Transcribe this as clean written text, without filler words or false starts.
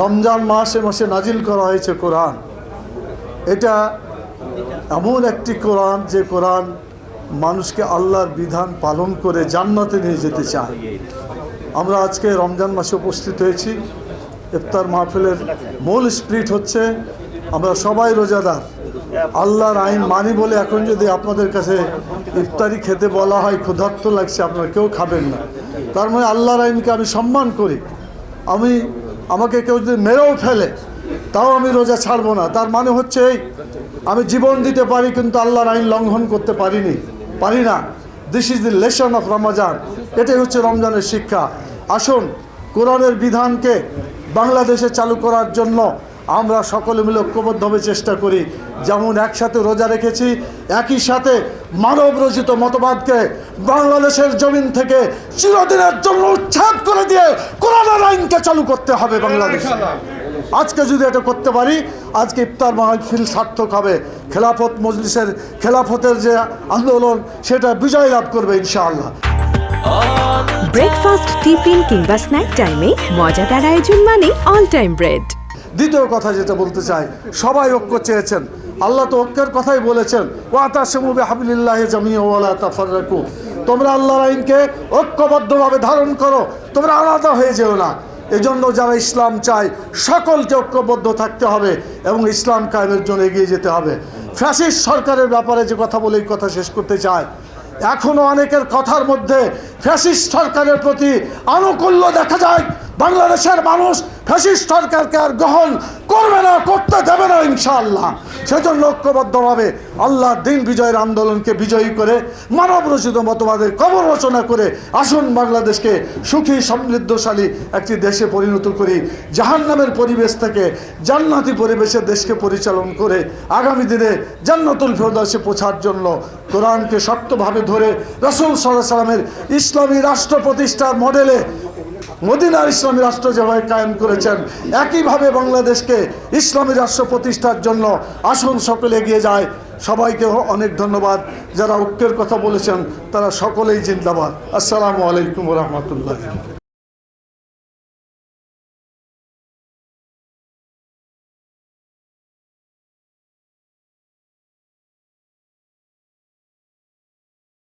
রমজান মাসে মাসে নাজিল করা হয়েছে কোরআন। এটা এমন একটি কোরআন যে কোরআন মানুষকে আল্লাহর বিধান পালন করে জান্নাতে নিয়ে যেতে চায়। আমরা আজকে রমজান মাসে উপস্থিত হয়েছি। ইফতার মাহফিলের মূল স্পিরিট হচ্ছে আমরা সবাই রোজাদার, আল্লাহর আইন মানি বলে এখন যদি আপনাদের কাছে ইফতারি খেতে বলা হয়, ক্ষুধার্ত লাগছে, আপনারা কেউ খাবেন না। তার মানে আল্লাহর আইনকে আমি সম্মান করি। আমাকে কেউ যদি মেরেও ফেলে তাও আমি রোজা ছাড়বো না। তার মানে হচ্ছে এই, আমি জীবন দিতে পারি কিন্তু আল্লাহর আইন লঙ্ঘন করতে পারি না। This is the lesson of Ramzan. এটাই হচ্ছে রমজানের শিক্ষা। আসুন কোরআনের বিধানকে বাংলাদেশে চালু করার জন্য আমরা সকলে মিলে ঐক্যবদ্ধভাবে চেষ্টা করি। যেমন একসাথে রোজা রেখেছি, একই সাথে মানব রচিত মতবাদকে বাংলাদেশের জমিন থেকে চিরদিনের জন্য উচ্ছেদ করে দিয়ে কোরআনের আইনকে চালু করতে হবে বাংলাদেশে। আজকে যদি এটা করতে পারি, আজকে ইফতার মাহফিল সার্থক হবে। খেলাফত মজলিসের খেলাফতের যে আন্দোলন সেটা বিজয় লাভ করবে ইনশাআল্লাহ। ব্রেকফাস্ট, টিফিন কিংবা স্ন্যাক টাইমে মজাদার আয়োজন মানে অল টাইম ব্রেড। দ্বিতীয় কথা যেটা বলতে চাই, সবাই ঐক্য চেয়েছেন, আল্লাহ তো ঐক্যের কথাই বলেছেন, ওয়াতাসিমু বিহাবলিল্লাহি জামিআন ওয়া লা তাফাররাকু। তোমরা আল্লাহর আইনকে ঐক্যবদ্ধভাবে ধারণ করো, তোমরা আলাদা হয়ে যেও না। এজন্য যারা ইসলাম চায় সকলকে ঐক্যবদ্ধ থাকতে হবে এবং ইসলাম কায়েমের জন্য এগিয়ে যেতে হবে। ফ্যাসিস্ট সরকারের ব্যাপারে যে কথা বলে এই কথা শেষ করতে চাই, এখনও অনেকের কথার মধ্যে ফ্যাসিস্ট সরকারের প্রতি আনুকূল্য দেখা যায়। বাংলাদেশের মানুষ ফ্যাসিস্ট সরকারকে আর গ্রহণ করবে না, করতে দেবে না ইনশাআল্লাহ। সেজন্য ঐক্যবদ্ধভাবে আল্লাহর দিন বিজয়ের আন্দোলনকে বিজয়ী করে মানব রচিত মতবাদের কবর রচনা করে আসুন বাংলাদেশকে সুখী সমৃদ্ধশালী একটি দেশে পরিণত করি। জাহান্নামের পরিবেশ থেকে জান্নাতি পরিবেশে দেশকে পরিচালন করে আগামী দিনে জান্নাতুল ফেরদাউসে পৌঁছার জন্য কোরআনকে শক্তভাবে ধরে রাসূল সাল্লাল্লাহু আলাইহি ওয়াসাল্লামের ইসলামী রাষ্ট্র প্রতিষ্ঠার মডেলে মদিনার ইসলামী রাষ্ট্র যেভাবে কায়েম করেছেন, একইভাবে বাংলাদেশকে ইসলামী রাষ্ট্র প্রতিষ্ঠার জন্য আসুন সকলে এগিয়ে যায়। সবাইকে অনেক ধন্যবাদ। যারা ঐক্যের কথা বলেছেন তারা সকলেই জিন্দাবাদ। আসসালামু আলাইকুম ওয়া রাহমাতুল্লাহ।